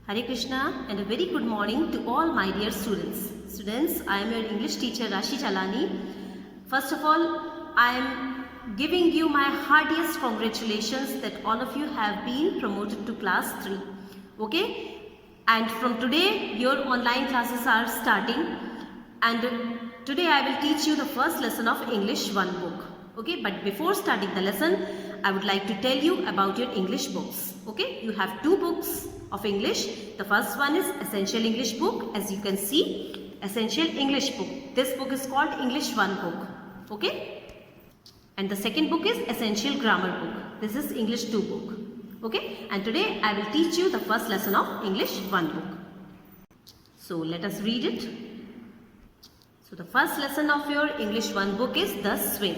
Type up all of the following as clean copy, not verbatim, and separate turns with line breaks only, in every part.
Hare Krishna and a very good morning to all my dear students. Students, I am your English teacher Rashi Chalani. First of all, I am giving you my heartiest congratulations that all of you have been promoted to class 3. Okay? And from today, your online classes are starting. And today I will teach you the first lesson of English 1 book. Okay? But before starting the lesson, I would like to tell you about your English books. Okay? You have 2 books of English. The first one is Essential English book. As you can see, Essential English book. This book is called English 1 book. Okay? And the second book is Essential Grammar book. This is English 2 book. Okay? And today I will teach you the first lesson of English 1 book. So let us read it. So the first lesson of your English 1 book is The Swing.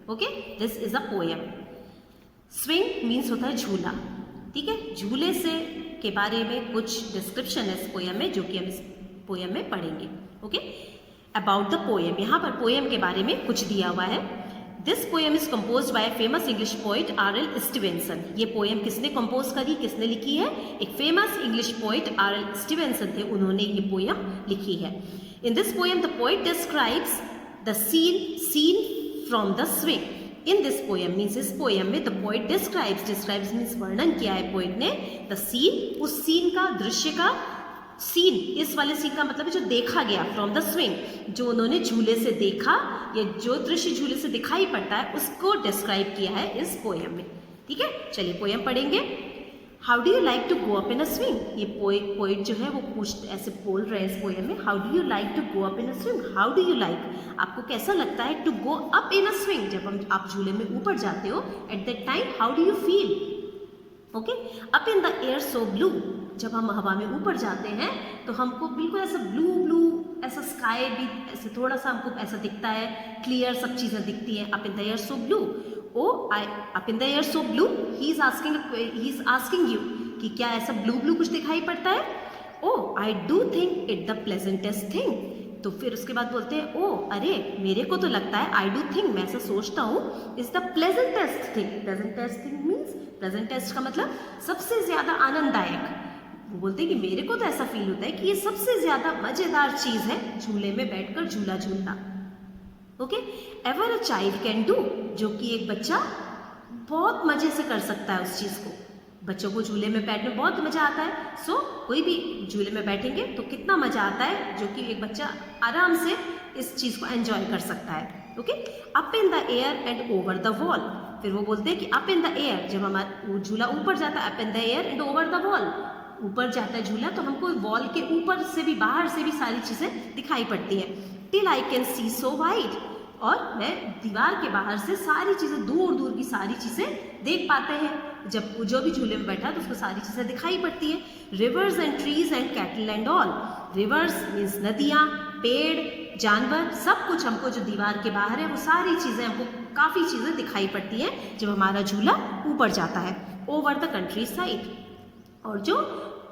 Okay? This is a poem. Swing means होता है झूला. ठीक है? झूले से के बारे में कुछ डिस्क्रिप्शन है इस पोएम में, जो कि हम इस पोएम में पढ़ेंगे. ओके? अबाउट द पोएम, यहाँ पर पोएम के बारे में कुछ दिया हुआ है. This poem is composed bye famous English poet R.L. Stevenson. ये पोएम किसने कंपोज करी, किसने लिखी है? एक famous English poet R.L. Stevenson थे, उन्होंने ये पोएम लिखी है. In this poem the poet describes the scene from the swing. In this poem means इस पोएम में द पोइट डिस्क्राइब्स मीन्स वर्णन किया है पोइट ने द सीन, उस सीन का, दृश्य का. सीन, इस वाले सीन का मतलब है जो देखा गया, फ्रॉम द स्विंग, जो उन्होंने झूले से देखा या जो दृश्य झूले से दिखाई पड़ता है उसको डिस्क्राइब किया है इस पोएम में. ठीक है, चलिए पोएम पढ़ेंगे. How do you like to go up in a swing. ये पोइट जो है वो ऐसे बोल रहे हैं इस पोएम में. How do you like to go up in a swing. How do you like, आपको कैसा लगता है to go up in a swing, जब आप झूले में ऊपर जाते हो. At that time how do you feel. Okay, up in the air so blue, जब हम हवा में ऊपर जाते हैं तो हमको बिल्कुल ऐसा ब्लू ऐसा स्काई भी ऐसे थोड़ा सा हमको ऐसा दिखता है, क्लियर सब चीज़ें दिखती हैं. Up in the air so blue. Up in the air so blue, he is asking you कि क्या ऐसा ब्लू कुछ दिखाई पड़ता है. O I do think it the pleasantest thing. तो फिर उसके बाद बोलते हैं ओ अरे मेरे को तो लगता है, आई डू थिंक मैं ऐसा सोचता हूँ, is the pleasantest thing. Pleasantest thing means, pleasantest का मतलब सबसे ज़्यादा आनंददायक. वो बोलते हैं कि मेरे को तो ऐसा फील होता है कि ये सबसे ज़्यादा मज़ेदार चीज़ है झूले में बैठकर झूला झूलना. Okay, ever a child can do, जो कि एक बच्चा बहुत मज़े से कर सकता है उस चीज़ को. बच्चों को झूले में बैठने में बहुत मज़ा आता है. सो कोई भी झूले में बैठेंगे तो कितना मज़ा आता है, जो कि एक बच्चा आराम से इस चीज़ को एंजॉय कर सकता है. Okay, up in the air and over the wall. फिर वो बोलते हैं कि अप इन द एयर, जब हमारा झूला ऊपर जाता है, up in the air and over the wall, ऊपर जाता है झूला तो हमको वॉल के ऊपर से भी, बाहर से भी सारी चीज़ें दिखाई पड़ती हैं. Till I can see so wide, और मैं दीवार के बाहर से सारी चीज़ें, दूर की सारी चीज़ें देख पाते हैं. जब जो भी झूले में बैठा है तो उसको सारी चीज़ें दिखाई पड़ती हैं. Reverse and trees and cattle and all. Reverse means नदियाँ, पेड़, जानवर, सब कुछ हमको जो दीवार के बाहर है वो सारी चीज़ें, हमको काफ़ी चीज़ें दिखाई पड़ती हैं जब हमारा झूला ऊपर जाता है. ओवर द कंट्री साइड, और जो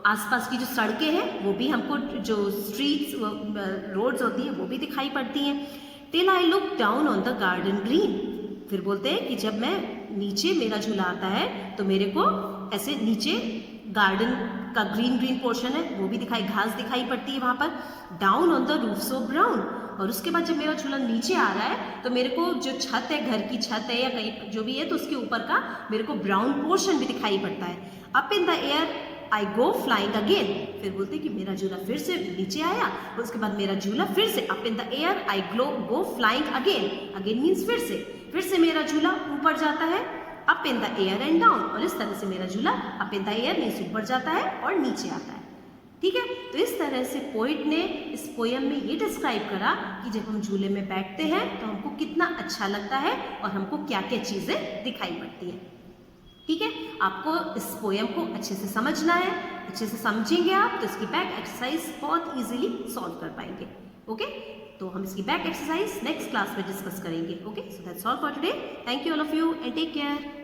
आसपास की जो सड़कें हैं वो भी हमको, जो स्ट्रीट्स, रोड्स होती हैं वो भी दिखाई पड़ती हैं. Till I look down on the garden green. फिर बोलते हैं कि जब मैं नीचे, मेरा झूला आता है तो मेरे को ऐसे नीचे गार्डन का ग्रीन पोर्शन है वो भी दिखाई, घास दिखाई पड़ती है वहाँ पर. Down on the roof so brown, और उसके बाद जब मेरा झूला नीचे आ रहा है तो मेरे को जो छत है, घर की छत है या कहीं जो भी है, तो उसके ऊपर का मेरे को ब्राउन पोर्शन भी दिखाई पड़ता है. Up in the air I go flying again. फिर बोलते हैं कि मेरा झूला फिर से नीचे आया और उसके बाद मेरा झूला फिर से, up in the air I go flying again. Again means फिर से मेरा झूला ऊपर जाता है. Up in the air and down, और इस तरह से मेरा झूला up in the air means ऊपर जाता है और नीचे आता है. ठीक है, तो इस तरह से पोइट ने इस पोएम में ये डिस्क्राइब करा कि जब हम झूले में बैठते हैं तो हमको कितना अच्छा लगता है और हमको क्या क्या चीज़ें दिखाई पड़ती हैं. ठीक है, आपको इस पोएम को अच्छे से समझना है. अच्छे से समझेंगे आप तो इसकी बैक एक्सरसाइज बहुत इजीली सॉल्व कर पाएंगे. ओके, तो हम इसकी बैक एक्सरसाइज नेक्स्ट क्लास में डिस्कस करेंगे. Okay, so that's all for today. Thank you all of you and take care.